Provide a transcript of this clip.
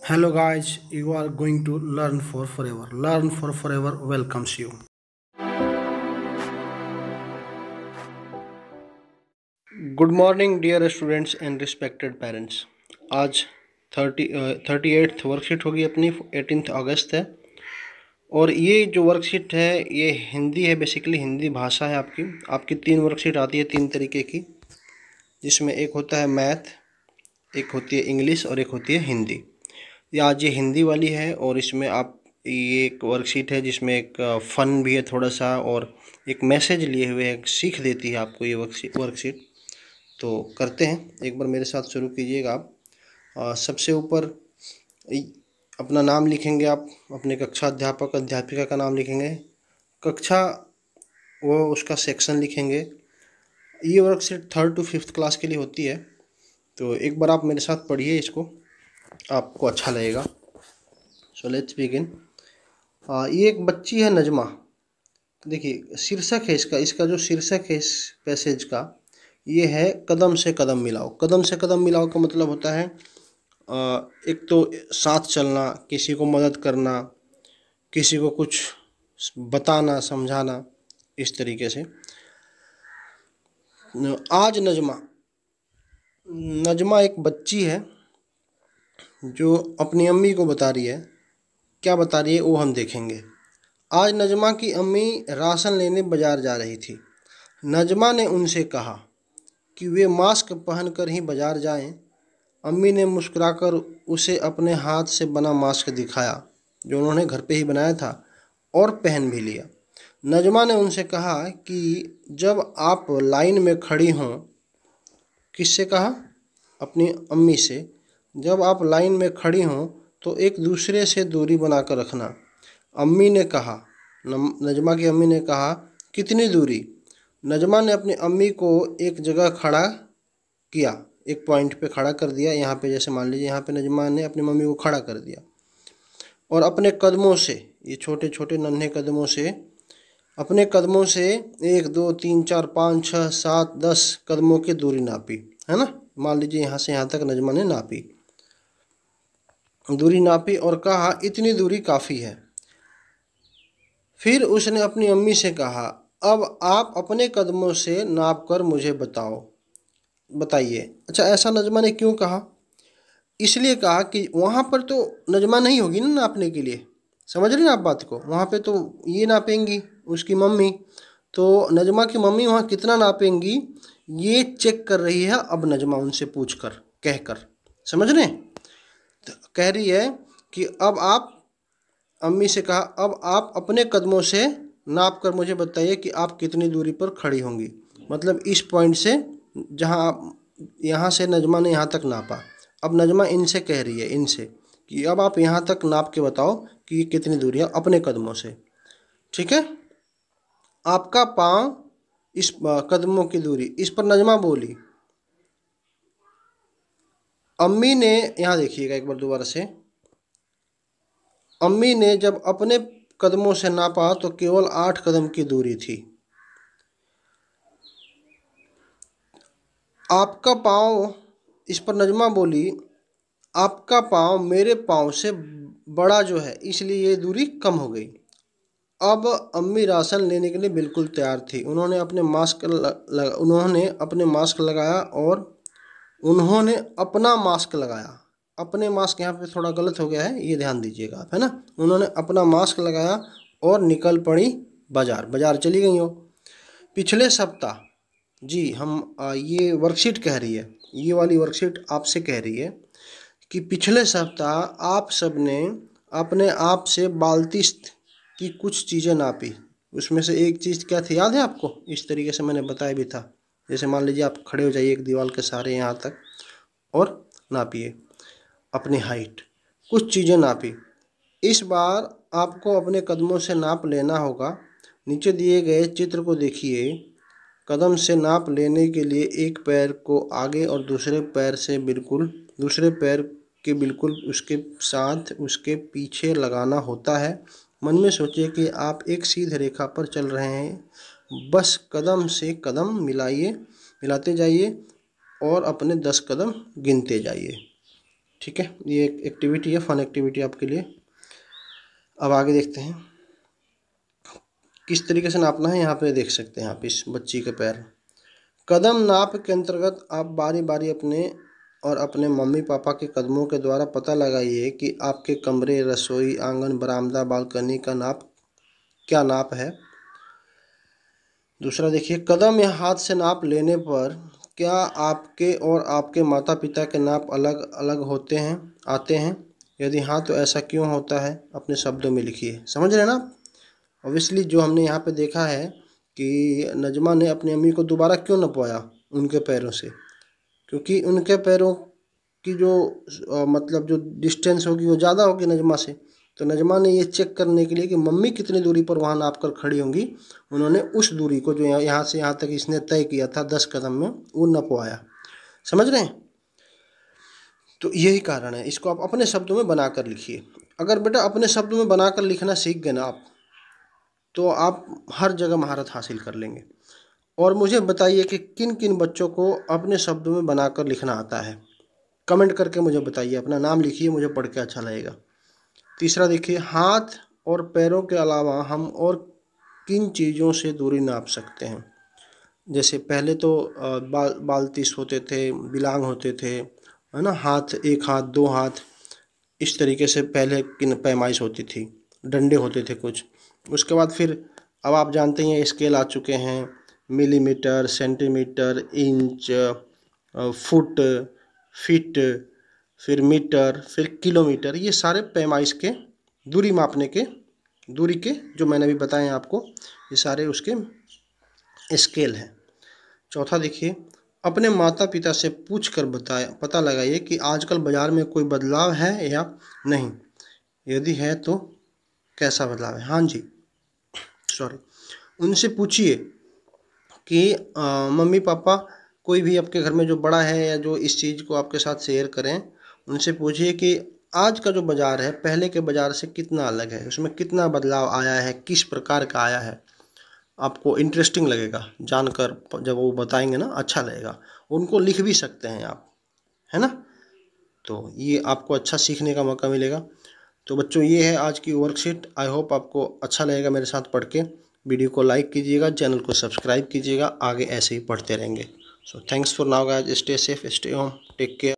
Hello guys, you are going to learn for forever. Learn for forever welcomes you. Good morning dear students and respected parents. आज 38th worksheet होगी अपनी, 18 अगस्त है। और ये जो worksheet है ये हिंदी है, बेसिकली हिंदी भाषा है। आपकी 3 वर्कशीट आती है 3 तरीके की, जिसमें एक होता है मैथ, एक होती है इंग्लिश और एक होती है हिंदी। ये आज ये हिंदी वाली है और इसमें आप ये एक वर्कशीट है जिसमें एक फ़न भी है थोड़ा सा, और एक मैसेज लिए हुए एक सीख देती है आपको ये वर्कशीट। तो करते हैं, एक बार मेरे साथ शुरू कीजिएगा आप। सबसे ऊपर अपना नाम लिखेंगे आप, अपने कक्षा अध्यापक अध्यापिका का नाम लिखेंगे, कक्षा वो उसका सेक्शन लिखेंगे। ये worksheet 3rd to 5th class के लिए होती है। तो एक बार आप मेरे साथ पढ़िए इसको, आपको अच्छा लगेगा। So let's begin. ये एक बच्ची है नजमा। देखिए शीर्षक है इसका जो शीर्षक है इस पैसेज का, ये है कदम से कदम मिलाओ। कदम से कदम मिलाओ का मतलब होता है एक तो साथ चलना, किसी को मदद करना, किसी को कुछ बताना समझाना, इस तरीके से। आज नजमा एक बच्ची है जो अपनी अम्मी को बता रही है। क्या बता रही है वो हम देखेंगे। आज नजमा की अम्मी राशन लेने बाजार जा रही थी। नजमा ने उनसे कहा कि वे मास्क पहनकर ही बाजार जाएं। अम्मी ने मुस्कुराकर उसे अपने हाथ से बना मास्क दिखाया, जो उन्होंने घर पे ही बनाया था, और पहन भी लिया। नजमा ने उनसे कहा कि जब आप लाइन में खड़ी हों, किससे कहा? अपनी अम्मी से। जब आप लाइन में खड़ी हों तो एक दूसरे से दूरी बनाकर रखना। अम्मी ने कहा, नजमा की अम्मी ने कहा, कितनी दूरी? नजमा ने अपनी अम्मी को एक जगह खड़ा किया, एक पॉइंट पे खड़ा कर दिया। यहाँ पे जैसे मान लीजिए यहाँ पे नजमा ने अपनी मम्मी को खड़ा कर दिया, और अपने कदमों से, ये छोटे छोटे नन्हे कदमों से, अपने कदमों से 1 2 3 4 5 6 7 10 कदमों की दूरी नापी, है ना। मान लीजिए यहाँ से यहाँ तक नजमा ने दूरी नापी और कहा इतनी दूरी काफ़ी है। फिर उसने अपनी अम्मी से कहा, अब आप अपने कदमों से नाप कर मुझे बताइए। अच्छा, ऐसा नजमा ने क्यों कहा? इसलिए कहा कि वहाँ पर तो नजमा नहीं होगी ना नापने के लिए। समझ रही ना आप बात को? वहाँ पे तो ये नापेंगी उसकी मम्मी, तो नजमा की मम्मी वहाँ कितना नापेंगी ये चेक कर रही है अब नजमा उनसे पूछ कर, कहकर। समझ रहे? तो कह रही है कि अब आप, अम्मी से कहा, अब आप अपने कदमों से नाप कर मुझे बताइए कि आप कितनी दूरी पर खड़ी होंगी। मतलब इस पॉइंट से, जहां आप, यहाँ से नजमा ने यहाँ तक नापा। अब नजमा इनसे कह रही है, इनसे, कि अब आप यहाँ तक नाप के बताओ कि ये कितनी दूरी है अपने कदमों से। ठीक है, आपका पाँव, इस कदमों की दूरी, इस पर नजमा बोली। अम्मी ने, यहाँ देखिएगा एक बार दोबारा से, अम्मी ने जब अपने कदमों से नापा तो केवल 8 कदम की दूरी थी। आपका पाँव, इस पर नजमा बोली, आपका पाँव मेरे पाँव से बड़ा जो है, इसलिए ये दूरी कम हो गई। अब अम्मी राशन लेने के लिए बिल्कुल तैयार थी। उन्होंने अपने मास्क लगाया, और उन्होंने अपना मास्क लगाया। अपने मास्क यहाँ पे थोड़ा गलत हो गया है, ये ध्यान दीजिएगा आप, है ना। उन्होंने अपना मास्क लगाया और निकल पड़ी बाजार चली गई हो। पिछले सप्ताह, जी हम ये वर्कशीट कह रही है, ये वाली वर्कशीट आपसे कह रही है कि पिछले सप्ताह आप सब ने अपने आप से बाल्टी की कुछ चीज़ें नापी। उसमें से एक चीज़ क्या थी, याद है आपको? इस तरीके से मैंने बताया भी था। जैसे मान लीजिए आप खड़े हो जाइए एक दीवार के सहारे यहाँ तक और नापिए अपनी हाइट। कुछ चीज़ें नापी। इस बार आपको अपने कदमों से नाप लेना होगा। नीचे दिए गए चित्र को देखिए। कदम से नाप लेने के लिए एक पैर को आगे और दूसरे पैर के बिल्कुल उसके साथ उसके पीछे लगाना होता है। मन में सोचिए कि आप एक सीधी रेखा पर चल रहे हैं। बस कदम से कदम मिलाते जाइए और अपने 10 कदम गिनते जाइए। ठीक है, ये एक एक्टिविटी है, फन एक्टिविटी आपके लिए। अब आगे देखते हैं किस तरीके से नापना है। यहाँ पे देख सकते हैं आप इस बच्ची के पैर। कदम नाप के अंतर्गत आप बारी बारी अपने और अपने मम्मी पापा के कदमों के द्वारा पता लगाइए कि आपके कमरे, रसोई, आंगन, बरामदा, बालकनी का नाप क्या नाप है। दूसरा देखिए, कदम या हाथ से नाप लेने पर क्या आपके और आपके माता पिता के नाप अलग अलग आते हैं? यदि हाँ तो ऐसा क्यों होता है? अपने शब्दों में लिखिए। समझ रहे हैं ना? ऑब्वियसली जो हमने यहाँ पे देखा है कि नजमा ने अपनी अम्मी को दोबारा क्यों नपवाया उनके पैरों से, क्योंकि उनके पैरों की जो मतलब जो डिस्टेंस होगी वो ज़्यादा होगी नजमा से। तो नजमा ने ये चेक करने के लिए कि मम्मी कितनी दूरी पर वहाँ नाप कर खड़ी होंगी, उन्होंने उस दूरी को जो यहाँ से यहाँ तक इसने तय किया था 10 कदम में, वो नपवाया। समझ रहे हैं? तो यही कारण है। इसको आप अपने शब्दों में बना कर लिखिए। अगर बेटा अपने शब्दों में बना कर लिखना सीख गए ना आप, तो आप हर जगह महारत हासिल कर लेंगे। और मुझे बताइए कि किन किन बच्चों को अपने शब्दों में बनाकर लिखना आता है। कमेंट करके मुझे बताइए, अपना नाम लिखिए, मुझे पढ़ के अच्छा लगेगा। तीसरा देखिए, हाथ और पैरों के अलावा हम और किन चीज़ों से दूरी नाप सकते हैं? जैसे पहले तो बालतीस होते थे, बिलांग होते थे, है ना, हाथ, एक हाथ, दो हाथ, इस तरीके से पहले किन पैमाइश होती थी, डंडे होते थे कुछ। उसके बाद फिर अब आप जानते हैं स्केल आ चुके हैं, millimetre, centimetre, inch, foot, feet, फिर मीटर, फिर किलोमीटर। ये सारे पैमाइश के, दूरी मापने के, दूरी के जो मैंने अभी बताए हैं आपको, ये सारे उसके स्केल हैं। चौथा देखिए, अपने माता पिता से पूछ कर पता लगाइए कि आजकल बाज़ार में कोई बदलाव है या नहीं। यदि है तो कैसा बदलाव है? हाँ जी, सॉरी, उनसे पूछिए कि मम्मी पापा, कोई भी आपके घर में जो बड़ा है या जो इस चीज़ को आपके साथ शेयर करें, उनसे पूछिए कि आज का जो बाज़ार है पहले के बाज़ार से कितना अलग है, उसमें कितना बदलाव आया है, किस प्रकार का आया है। आपको इंटरेस्टिंग लगेगा जानकर, जब वो बताएंगे ना अच्छा लगेगा। उनको लिख भी सकते हैं आप, है ना? तो ये आपको अच्छा सीखने का मौका मिलेगा। तो बच्चों, ये है आज की वर्कशीट। आई होप आपको अच्छा लगेगा मेरे साथ पढ़ के। वीडियो को लाइक कीजिएगा, चैनल को सब्सक्राइब कीजिएगा, आगे ऐसे ही पढ़ते रहेंगे। So thanks for now guys, stay safe, stay home, take care.